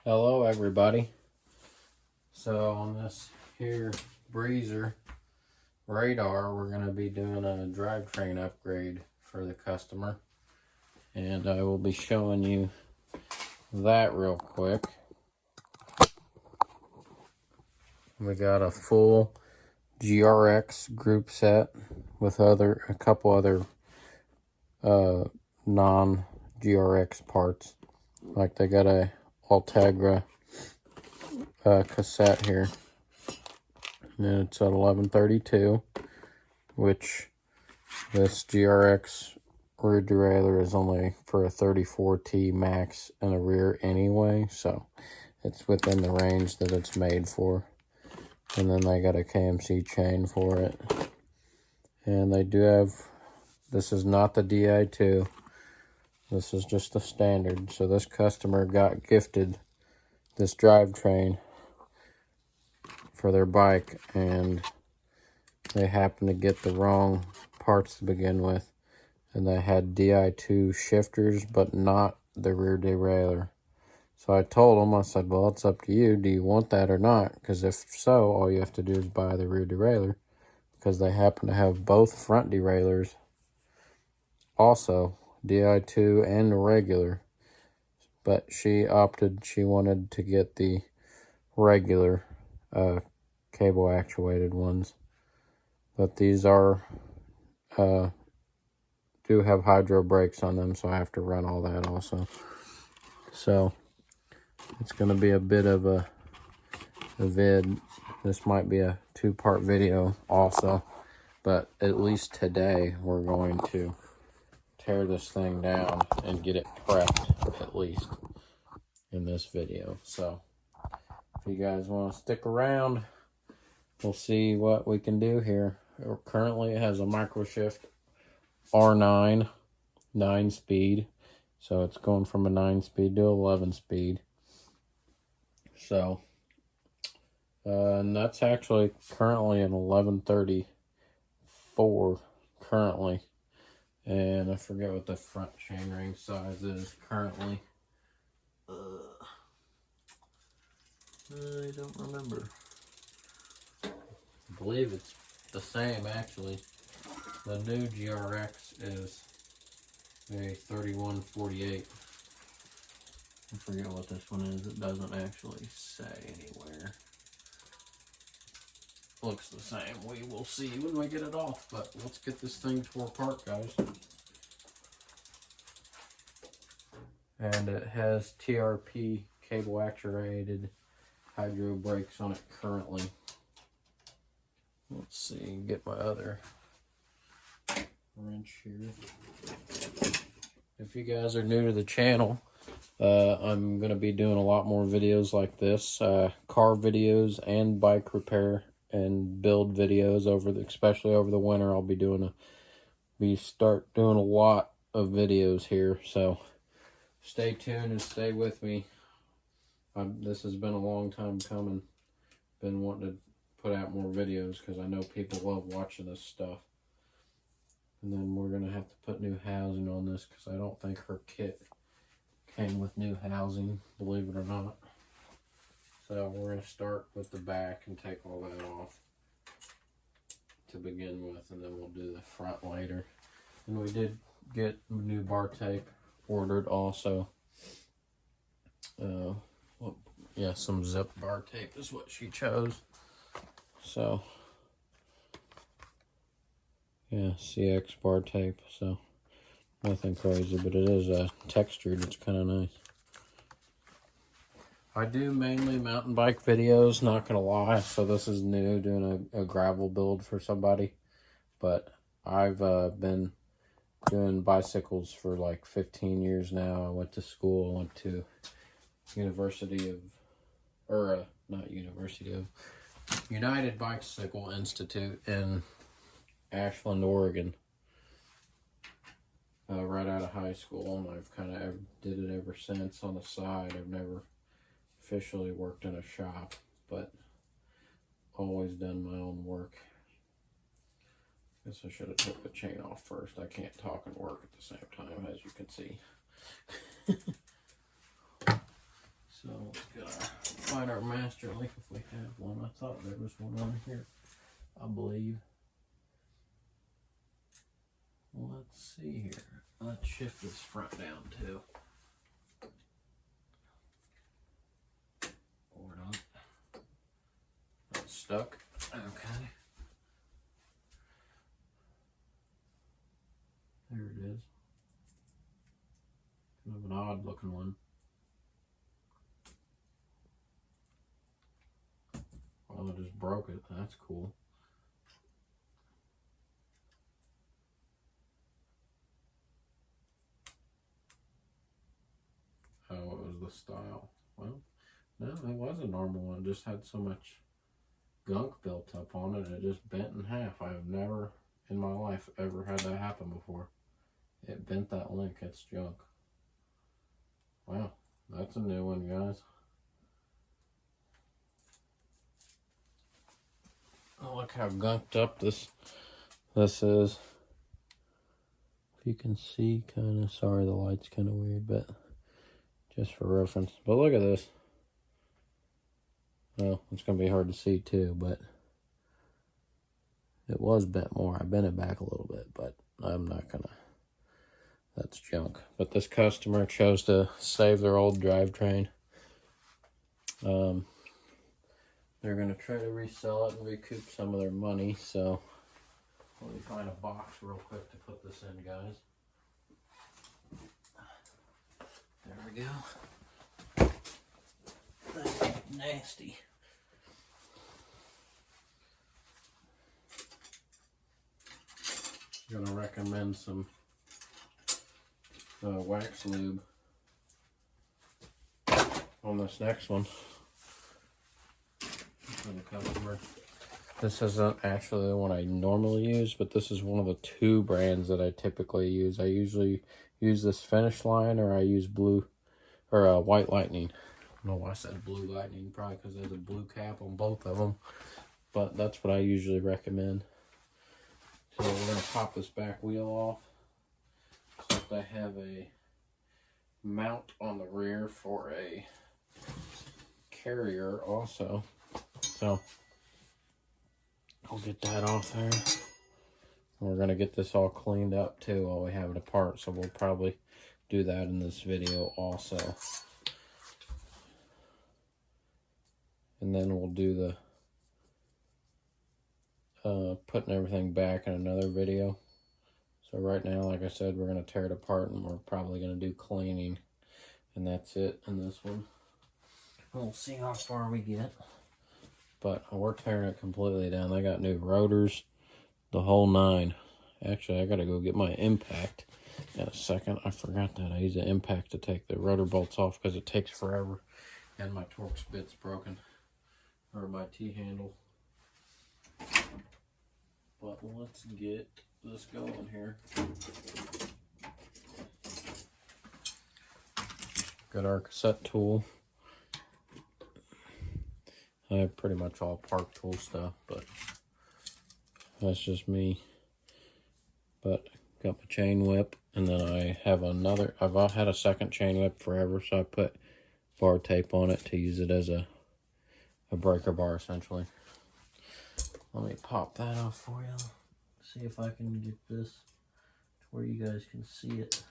Hello everybody. So on this here Breezer radar, we're going to be doing a drivetrain upgrade for the customer, and I will be showing you that real quick. We got a full GRX group set with a couple other non-GRX parts. Like they got a Altagra cassette here, and it's at 1132, which this GRX rear derailleur is only for a 34T max in the rear anyway, so it's within the range that it's made for. And then they got a KMC chain for it. And they do have, this is not the DI2, this is just the standard. So this customer got gifted this drivetrain for their bike, and they happened to get the wrong parts to begin with, and they had DI2 shifters but not the rear derailleur. So I told them, I said, well, it's up to you, do you want that or not? Because if so, all you have to do is buy the rear derailleur, because they happen to have both front derailleurs also, DI2 and the regular. But she wanted to get the regular cable actuated ones. But these are do have hydro brakes on them, so I have to run all that also. So it's going to be a bit of a vid. This might be a two-part video also, but at least today we're going to tear this thing down and get it prepped, at least in this video. So if you guys want to stick around, we'll see what we can do here. Currently it has a microshift R9 9-speed, so it's going from a 9-speed to 11-speed. So and that's actually currently an 1134 currently, and I forget what the front chainring size is currently. I don't remember. I believe it's the same actually. The new GRX is a 3148. I forget what this one is. It doesn't actually say anywhere. Looks the same. We will see when we get it off, but let's get this thing tore apart, guys. And it has TRP cable actuated hydro brakes on it currently. Let's see, get my other wrench here. If you guys are new to the channel, I'm going to be doing a lot more videos like this, car videos and bike repair and build videos especially over the winter. I'll be start doing a lot of videos here, so stay tuned and stay with me. This has been a long time coming. Been wanting to put out more videos because I know people love watching this stuff. And then we're going to have to put new housing on this because I don't think her kit came with new housing, believe it or not. So we're going to start with the back and take all that off to begin with, and then we'll do the front later. And we did get new bar tape ordered also. Yeah, some zip bar tape is what she chose. So yeah, CX bar tape, so nothing crazy, but it is textured. It's kind of nice. I do mainly mountain bike videos, not gonna lie, so this is new, doing a gravel build for somebody. But I've been doing bicycles for like 15 years now. I went to school, went to United Bicycle Institute in Ashland, Oregon, right out of high school, and I've kind of did it ever since on the side. I've never officially worked in a shop, but always done my own work. Guess I should have took the chain off first. I can't talk and work at the same time, as you can see. So let's find our master link if we have one. I thought there was one on here, I believe. Let's see here. Let's shift this front down too. Or not. It's stuck. Okay. There it is. Kind of an odd looking one. Well, I just broke it. That's cool. Oh, it was the style. Well, no, it was a normal one. It just had so much gunk built up on it, it just bent in half. I've never in my life ever had that happen before. It bent that link. It's junk. Wow, that's a new one, guys. Oh, look how gunked up this is. If you can see, kind of, sorry the light's kind of weird, but just for reference. But look at this. Well, it's going to be hard to see too, but it was bent more. I bent it back a little bit, but I'm not going to. That's junk. But this customer chose to save their old drivetrain. They're going to try to resell it and recoup some of their money, so let me find a box real quick to put this in, guys. There we go. That's nasty. I'm gonna recommend some wax lube on this next one for the customer. This isn't actually the one I normally use, but this is one of the two brands that I typically use. I usually use this Finish Line, or I use Blue or White Lightning. I don't know why I said Blue Lightning, probably because there's a blue cap on both of them, but that's what I usually recommend. So we're going to pop this back wheel off. Except I have a mount on the rear for a carrier also. So I'll get that off there. We're going to get this all cleaned up too while we have it apart. So we'll probably do that in this video also. And then we'll do the putting everything back in another video. So right now, like I said, we're going to tear it apart and we're probably going to do cleaning. And that's it in this one. We'll see how far we get. But we're tearing it completely down. I got new rotors, the whole nine. Actually, I got to go get my impact in a second. I forgot that. I use the impact to take the rotor bolts off because it takes forever. And my Torx bit's broken. Or my T-handle. But let's get this going here. Got our cassette tool. I have pretty much all park tool stuff, but that's just me. But got my chain whip, and then I have another. I've had a second chain whip forever, so I put bar tape on it to use it as a breaker bar essentially. Let me pop that off for you. See if I can get this to where you guys can see it.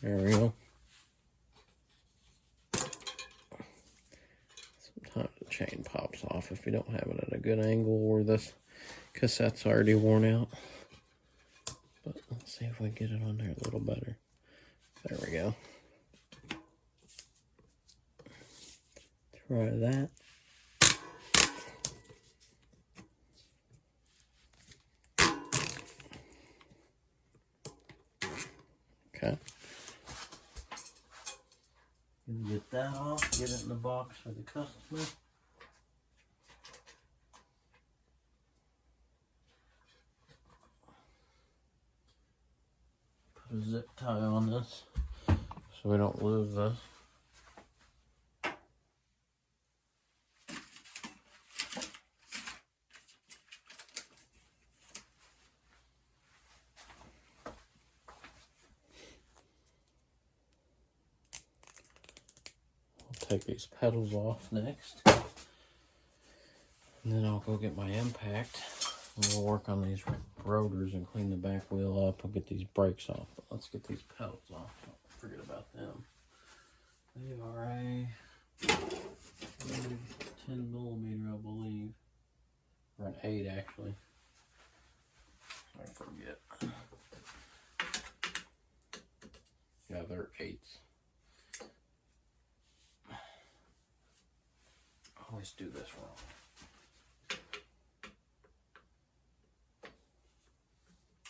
There we go. Sometimes the chain pops off if you don't have it at a good angle, or this cassette's already worn out. But let's see if we get it on there a little better. There we go. Try that. Okay. Get that off, get it in the box for the customer. Put a zip tie on this so we don't lose this. take these pedals off next. And then I'll go get my impact. And we'll work on these rotors and clean the back wheel up. I'll get these brakes off. But let's get these pedals off. Don't forget about them. They are a 10mm, I believe. Or an 8 actually. I forget. Yeah, they're 8s. I always do this wrong.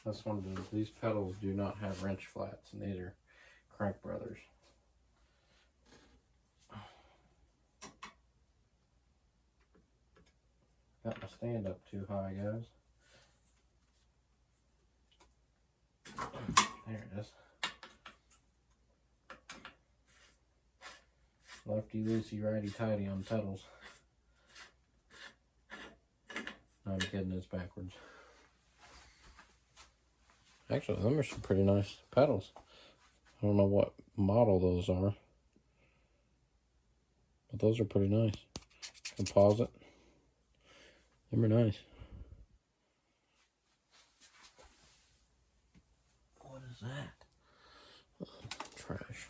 This one does. These pedals do not have wrench flats, and these are Crank Brothers. Got my stand up too high, guys. There it is. Lefty loosey, righty tighty on pedals. No, I'm kidding, it's backwards. Actually, them are some pretty nice pedals. I don't know what model those are, but those are pretty nice. Composite. Them are nice. What is that? Trash.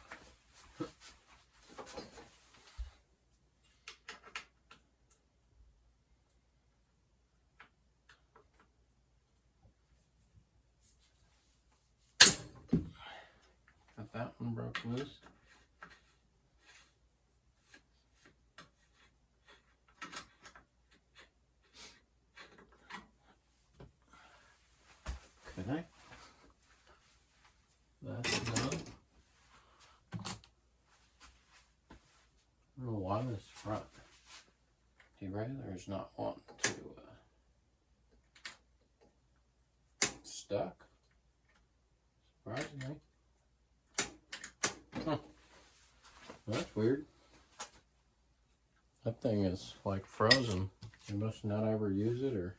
Got that one broke loose. Okay. That's done. I don't know why this front derailleur is not wanting to stuck. Surprisingly. Huh. That's weird. That thing is like frozen. You must not ever use it, or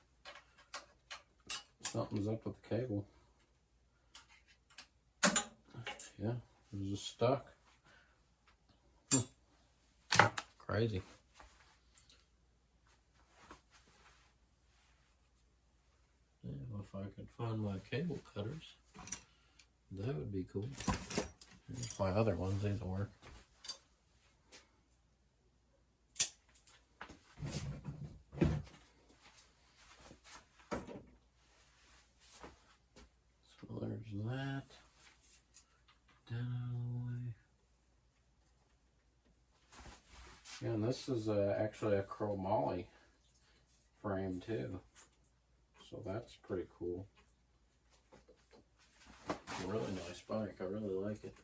something's up with the cable. Yeah, it was just stuck. Crazy. Yeah, well, if I could find my cable cutters, that would be cool. Here's my other ones, these will work. So there's that. Down all the way. Yeah, and this is actually a chromoly frame too. So that's pretty cool. It's a really nice bike. I really like it.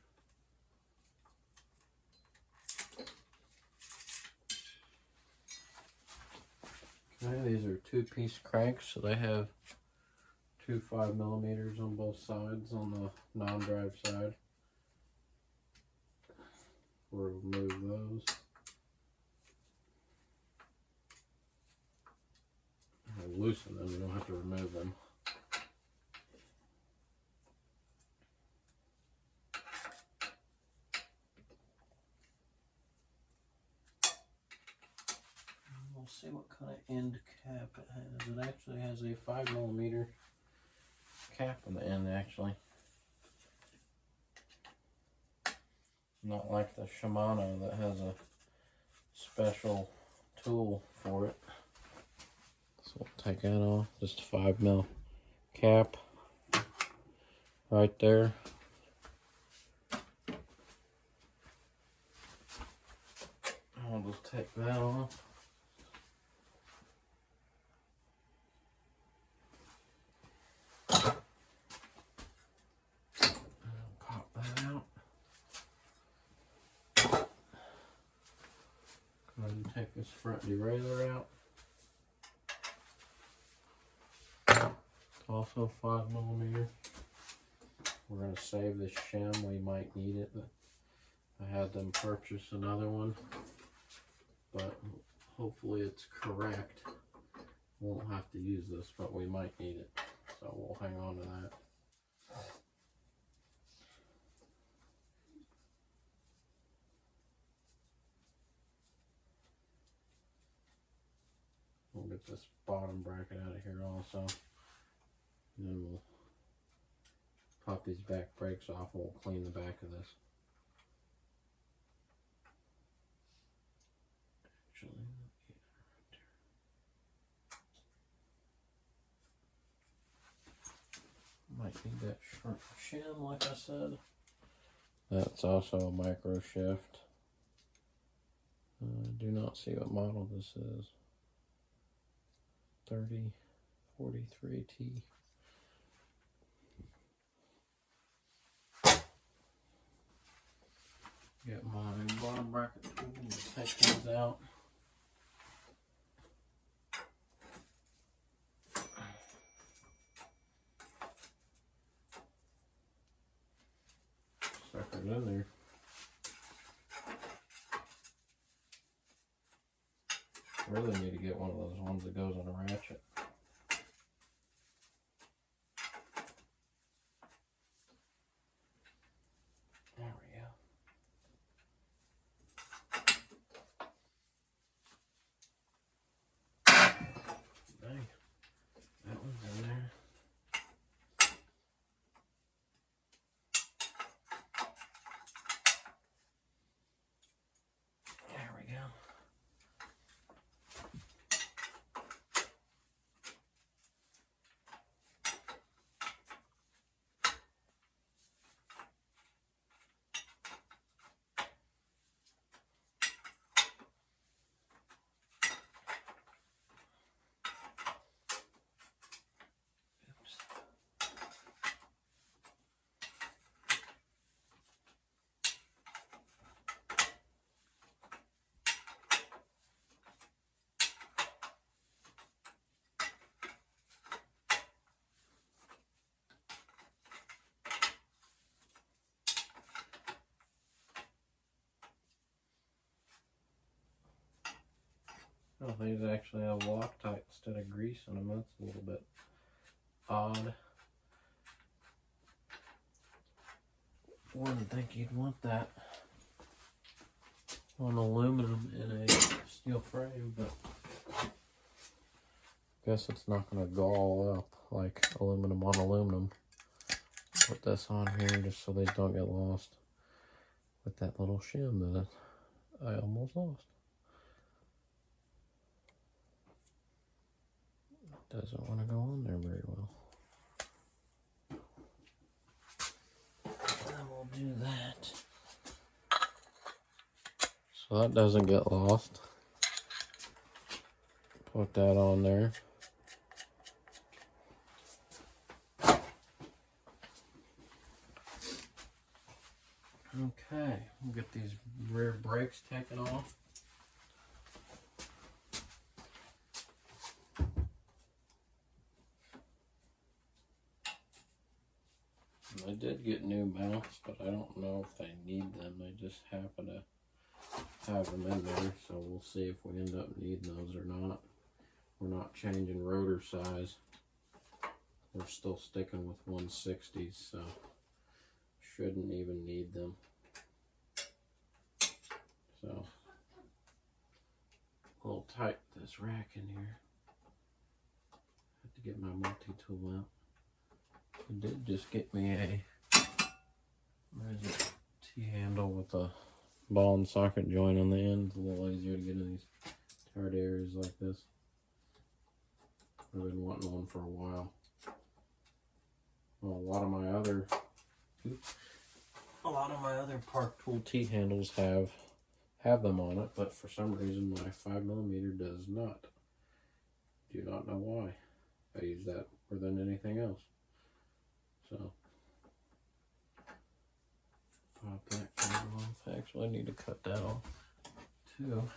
Okay, these are 2-piece cranks, so they have two 5mm on both sides on the non-drive side. We'll remove those. We'll loosen them, we don't have to remove them. We'll see what kind of end cap it has. It actually has a 5mm cap on the end, actually. Not like the Shimano that has a special tool for it. So we'll take that off. Just a 5mm cap right there. I'll just take that off. Pop that out. Go ahead and take this front derailleur out. It's also 5mm. We're going to save this shim. We might need it, but I had them purchase another one. But hopefully it's correct. Won't have to use this, but we might need it. So we'll hang on to that. get this bottom bracket out of here also. And then we'll pop these back brakes off and we'll clean the back of this. Actually, might need that sharp shim, like I said. That's also a micro shift. I do not see what model this is. 3043T. Get my bottom bracket tool and take these out. Suckers in there. Really need to get one of those ones that goes on a ratchet. There we go. Dang, that one's in there. There we go. Oh, these actually have Loctite instead of grease in them. That's a little bit odd. Wouldn't think you'd want that on aluminum in a steel frame, but I guess it's not going to gall up like aluminum on aluminum. Put this on here just so they don't get lost with that little shim that I almost lost. Doesn't want to go on there very well. Then we'll do that. So that doesn't get lost. Put that on there. Okay, we'll get these rear brakes taken off. I did get new mounts, but I don't know if I need them. I just happen to have them in there, so we'll see if we end up needing those or not. We're not changing rotor size. We're still sticking with 160s, so shouldn't even need them. So, a little tight this rack in here. Have to get my multi-tool out. I did just get me a T-handle with a ball and socket joint on the end. It's a little easier to get in these tight areas like this. I've been wanting one for a while. Well, a lot of my other Park Tool T-handles have them on it, but for some reason my 5mm does not. Do not know why. I use that more than anything else. So, pop that cable off. Actually, I need to cut that off too.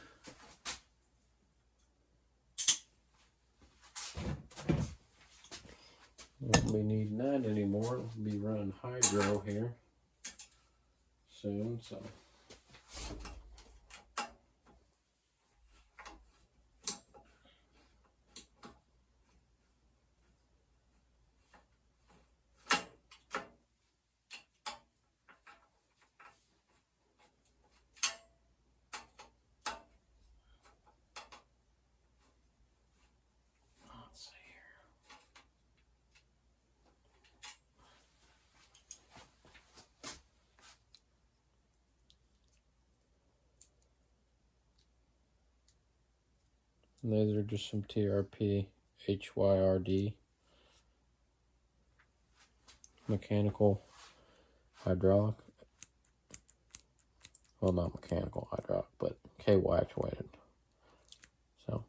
Won't be needing that anymore. We'll be running hydro here soon, so. And these are just some TRP HYRD mechanical hydraulic. Well, not mechanical hydraulic, but cable actuated. So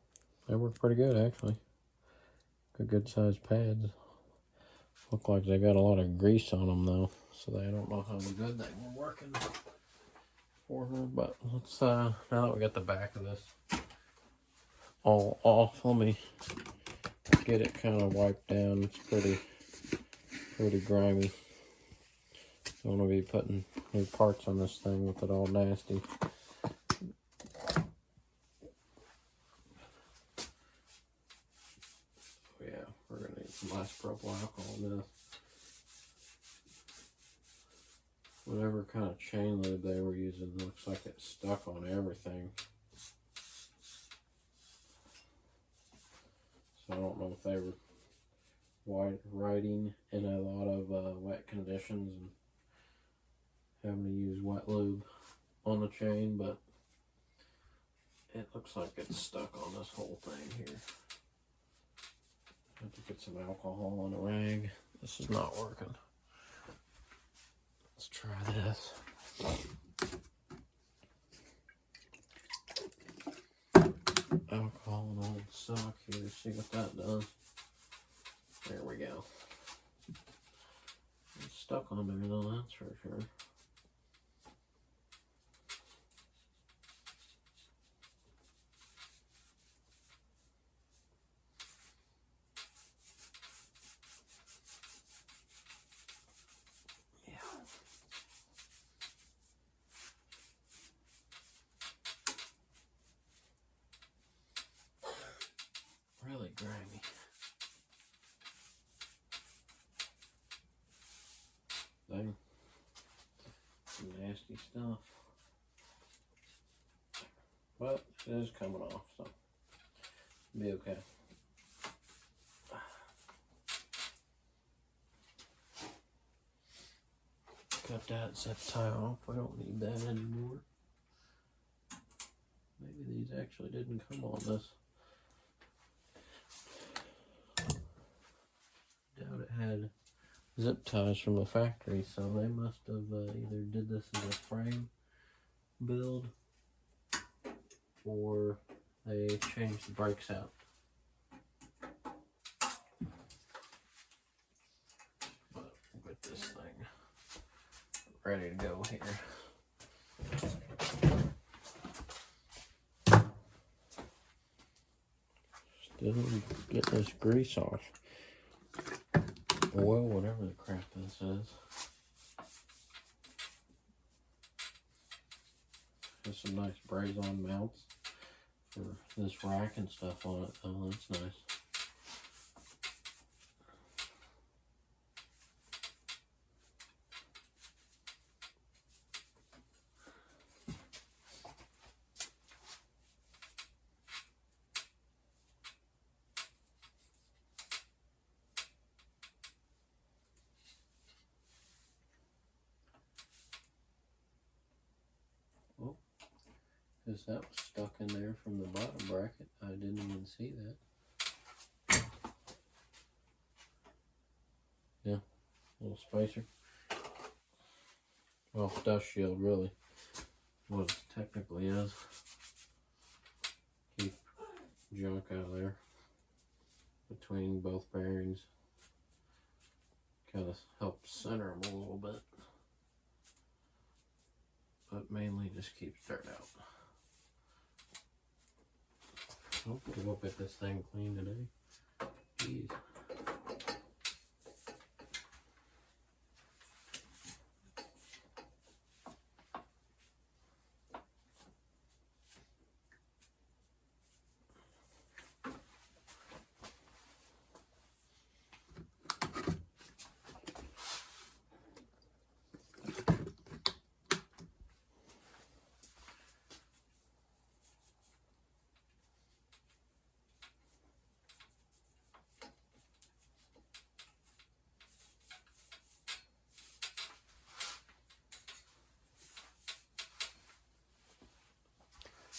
they work pretty good actually. Good sized pads. Look like they got a lot of grease on them though, so I don't know how good they were working for her. But let's now that we got the back of this all off, let me get it kind of wiped down. It's pretty grimy. I want to be putting new parts on this thing with it all nasty. Yeah, we're gonna need some isopropyl alcohol in this. Whatever kind of chain lube they were using looks like it's stuck on everything. So I don't know if they were riding in a lot of wet conditions and having to use wet lube on the chain, but it looks like it's stuck on this whole thing here. I have to get some alcohol on a rag. This is not working. Let's try this. Alcohol and old sock here, see what that does. There we go. It's stuck on there though, that's for sure. Really grimy. Dang. Some nasty stuff. But it is coming off, so it'll be okay. Cut that zip tie off. We don't need that anymore. Maybe these actually didn't come on this. Doubt it had zip ties from the factory, so they must have either did this as a frame build or they changed the brakes out. But we'll get this thing ready to go here. Still getting this grease off. Oil, whatever the crap this is. There's some nice braze-on mounts for this rack and stuff on it. Oh, that's nice. Oh, because that was stuck in there from the bottom bracket. I didn't even see that. Yeah, little spacer. Well, dust shield really. What it technically is. Keep junk out of there between both bearings. Kind of helps center them a little bit. But mainly just keeps dirt out. Hopefully we'll get this thing clean today. Jeez.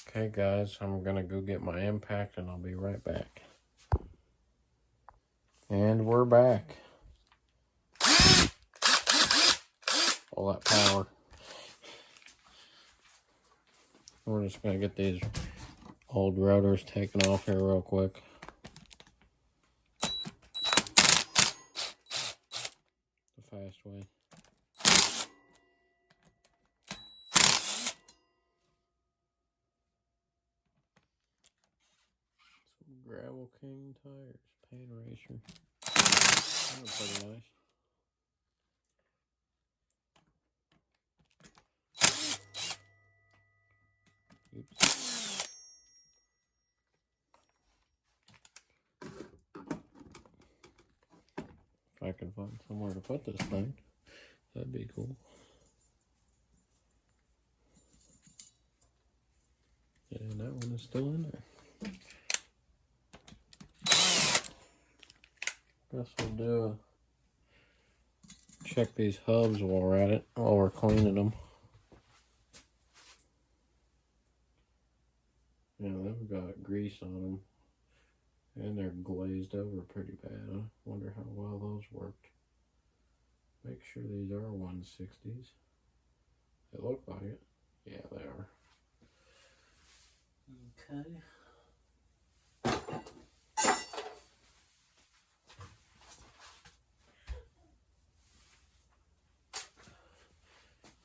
Okay guys, I'm gonna go get my impact and I'll be right back. And we're back. All that power. We're just gonna get these old rotors taken off here real quick. The fast way. Some Gravel King tires, Pan Racer. They're pretty nice. Oops. If I can find somewhere to put this thing, that'd be cool. And that one is still in there. Guess we'll do check these hubs while we're at it, while we're cleaning them. Yeah, they've got grease on them, and they're glazed over pretty bad. I wonder how well those worked. Make sure these are 160s. They look like it. Yeah, they are. Okay.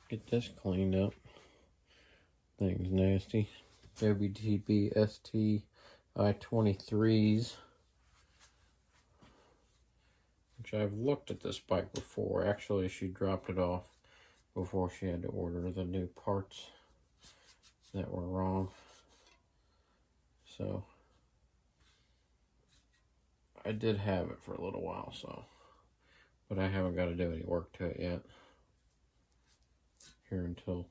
Get this cleaned up. Thing's nasty. WTB ST I-23s. Which I've looked at this bike before. Actually, she dropped it off before she had to order the new parts that were wrong. So I did have it for a little while, but I haven't got to do any work to it yet. Here until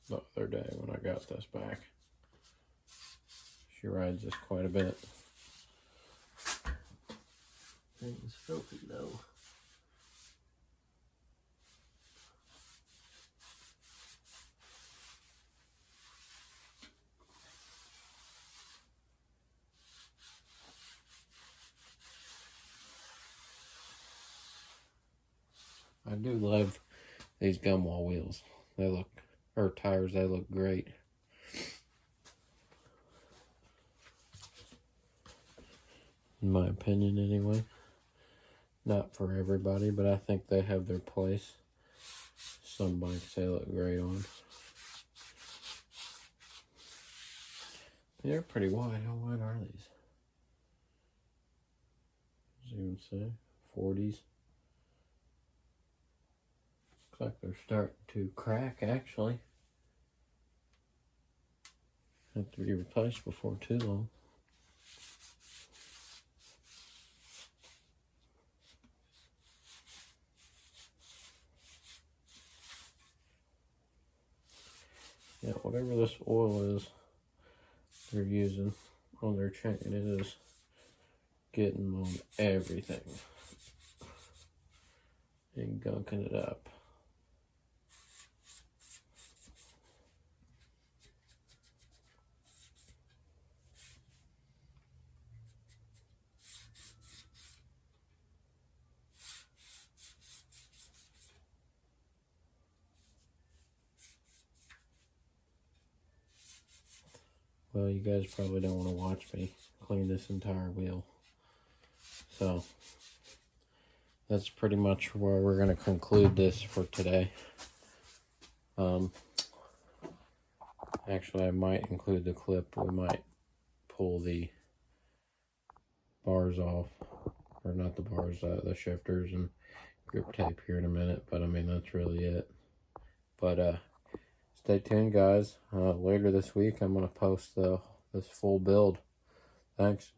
the other day when I got this back. She rides this quite a bit. Thing's filthy though. I do love these gum wall wheels. They look, or tires, they look great. In my opinion anyway. Not for everybody, but I think they have their place. Some bikes they look great on. They're pretty wide. How wide are these? Does it even say? 40s. Looks like they're starting to crack actually. Have to be replaced before too long. Yeah, whatever this oil is they're using on their chain, it is getting on everything and gunking it up. Well, you guys probably don't want to watch me clean this entire wheel. So, that's pretty much where we're going to conclude this for today. Actually, I might include the clip. We might pull the bars off. Or not the bars, the shifters and grip tape here in a minute. But, I mean, that's really it. But, stay tuned, guys. Later this week, I'm going to post this full build. Thanks.